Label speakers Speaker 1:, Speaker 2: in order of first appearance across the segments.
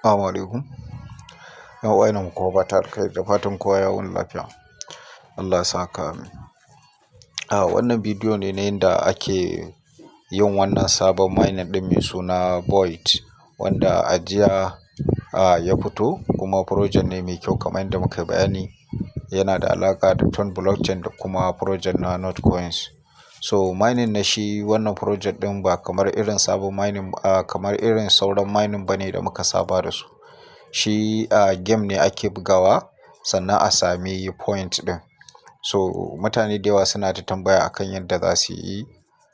Speaker 1: Assalamu alaikum. Yan uwa ina muku fatan alkhairi da fatan kowa ya wuni lafiya. Allah ya saka amin. Wannan bidiyo ne na yanda ake yin wannan sabon mining ɗin mai suna Void, wanda a jiya ya fito, kuma project ne mai kyau kamar yadda muka yi bayani. Yana da alaƙa da Ton blockchain da kuma project na Notcoins. So mining na shi wannan project ɗin ba kamar irin sabon mining kamar irin sauran mining bane da muka saba da su. Shi game ne ake bugawa sannan a sami point ɗin. So mutane da yawa suna ta tambaya akan yadda za su yi,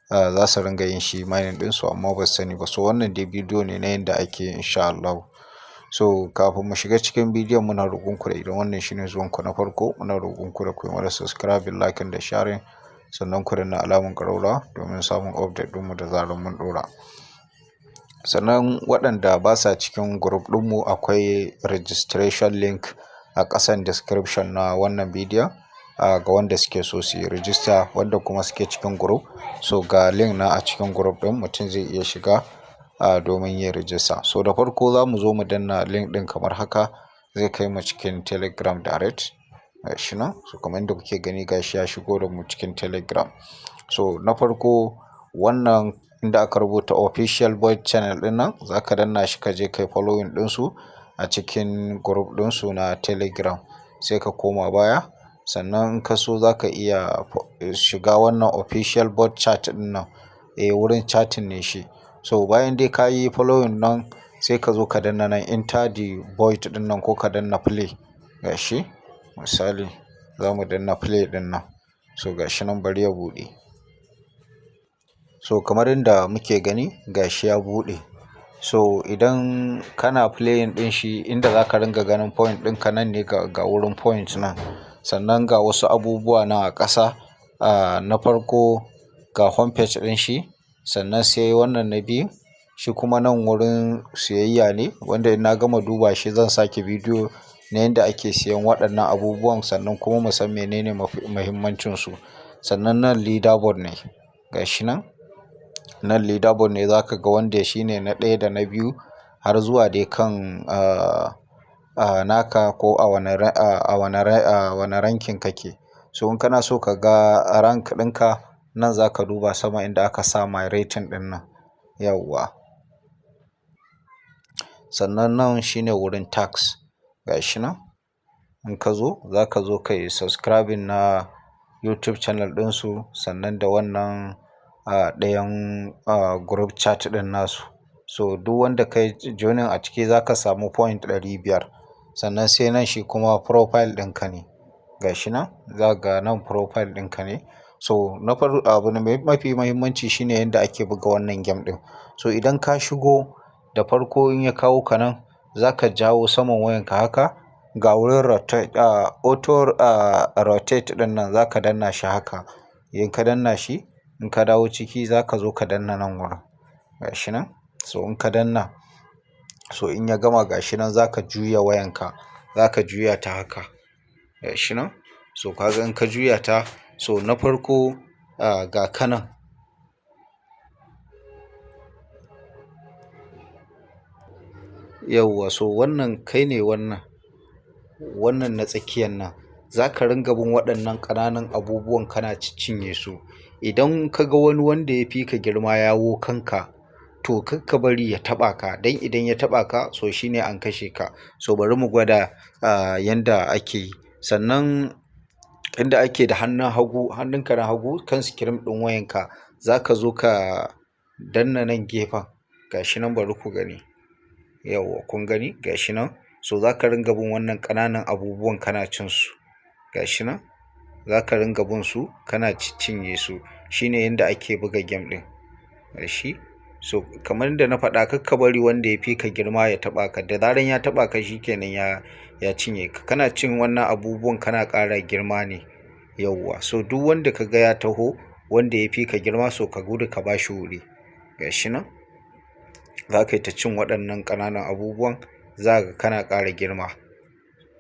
Speaker 1: za su ringa yin shi mining ɗinsu amma ba su sani ba. So wannan dai bidiyo ne na yanda ake in sha Allah. So kafin mu shiga cikin bidiyon, muna roƙon ku da idan wannan shine zuwan ku na farko, muna roƙon ku da ku yi mana subscribe, like da sharing, sannan ku danna alamar ƙararrawa domin samun update ɗinmu da zarar mun ɗora. Sannan waɗanda ba sa cikin group ɗinmu, akwai registration link a ƙasan description na wannan bidiyon ga wanda suke so su yi register, wanda kuma suke cikin group. So ga link na a cikin group ɗin, mutum zai iya shiga domin yin register. So da farko za mu zo mu danna link ɗin kamar haka, zai kai mu cikin Telegram direct. Gashi nan, so kamar yadda kuke gani gashi ya shigo da mu cikin Telegram. So na farko wannan inda aka rubuta official Void channel ɗin nan, za ka danna shi ka je kai following ɗinsu a cikin group ɗinsu na Telegram. Sai ka koma baya, sannan in ka so za ka iya shiga wannan official Void chat ɗin nan. Wurin chatting ne shi. So bayan dai ka yi following nan, sai ka zo ka danna nan enter the Void ɗin nan, ko ka danna play. Gashi misali za mu danna play ɗin nan. So gashi nan bari ya buɗe. So kamar yadda muke gani gashi ya buɗe. So idan kana playing ɗin shi, inda za ka ringa ganin point ɗinka nan ne, ga wurin point nan. Sannan ga wasu abubuwa nan a ƙasa. Na farko ga home page ɗin shi, sannan sai wannan na biyu. Shi kuma nan wurin siyayya ne, wanda in na gama duba shi zan sake bidiyo na yanda ake siyan waɗannan abubuwan, sannan kuma mu san menene muhimmancinsu. Sannan nan leaderboard ne. Gashi nan. Nan leaderboard ne, za ka ga wanda shi ne na ɗaya da na biyu har zuwa dai kan naka ko a wane ranking kake. So in kana so ka ga rank ɗinka, nan za ka duba sama inda aka sa my rating ɗin nan. Yauwa. Sannan nan shine wurin tax. Gashi nan. In ka zo za ka zo ka yi subscribing na YouTube channel ɗinsu, sannan da wannan ɗayan group chat ɗin nasu. So duk wanda ka yi joining a ciki za ka samu point 500. Sannan sai nan shi kuma profile ɗinka ne. Gashi nan. Za ga nan profile ɗinka ne. So na farko abu mafi muhimmanci shine yanda ake buga wannan game ɗin. So idan ka shigo da farko, in ya kawo ka nan, za ka jawo saman wayanka haka. Ga wurin auto rotate ɗin nan, za ka danna shi haka. In ka danna shi, in ka dawo ciki za ka zo ka danna nan wurin. Gashi nan. So in ka danna, so in ya gama gashi nan za ka juya wayanka. Za ka juya ta haka. Gashi nan. So ka ga in ka juya ta, so na farko ga kanan. Yauwa. So wannan kai ne, wannan na tsakiyan nan. Za ka ringa bin waɗannan ƙananan abubuwan kana cinye su. Idan ka ga wani wanda ya fi ka girma ya wo kanka, to kakka bari ya taɓa ka. Dan idan ya taɓa ka, so shine an kashe ka. So bari mu gwada yanda ake yi. Sannan inda ake da hannun hagu, hannunka na hagu kan screen ɗin wayanka, za ka zo ka danna nan gefen. Gashi nan bari ku gani. Yauwa kun gani? Gashi nan. So za ka ringa bin wannan ƙananan abubuwan kana cin su. Gashi nan. Za ka ringa bin su kana cinye su. Shine yanda ake buga game ɗin. Gashi. So kamar yadda na faɗa, kakka bari wanda ya fi ka girma ya taɓa ka. Da zaran ya taɓa ka, shi kenan ya cinye ka. Kana cin wannan abubuwan kana ƙara girma ne. Yauwa. So duk wanda ka ga ya taho, wanda ya fi ka girma, so ka gudu ka ba shi wuri. Gashi nan. Za ka yi ta cin waɗannan ƙananan abubuwan, za ka ga kana ƙara girma.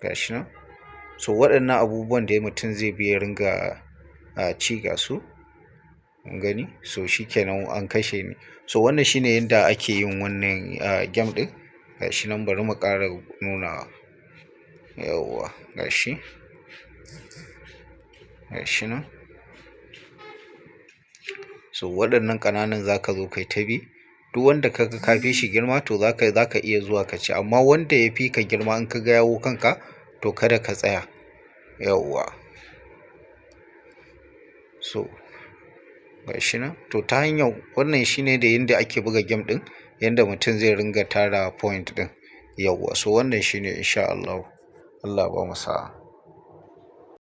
Speaker 1: Gashi nan. So waɗannan abubuwan dai mutum zai bi ya ringa ci ga su. Kun gani? So shi kenan an kashe ni. So wannan shine yanda ake yin wannan game ɗin. gashi nan bari mu ƙara nunawa. Yawwa gashi nan. So waɗannan ƙananan za ka zo kai ta bi, duk wanda ka ga ka fi shi girma to za ka iya zuwa ka ci, amma wanda ya fi ka girma in ka ga ya wo kanka to kada ka tsaya. Yawwa so gashi nan. To ta hanyar wannan shine da yanda ake buga game ɗin, yanda mutum zai ringa tara point ɗin. Yawwa so wannan shine insha Allah. Allah ba mu sa'a.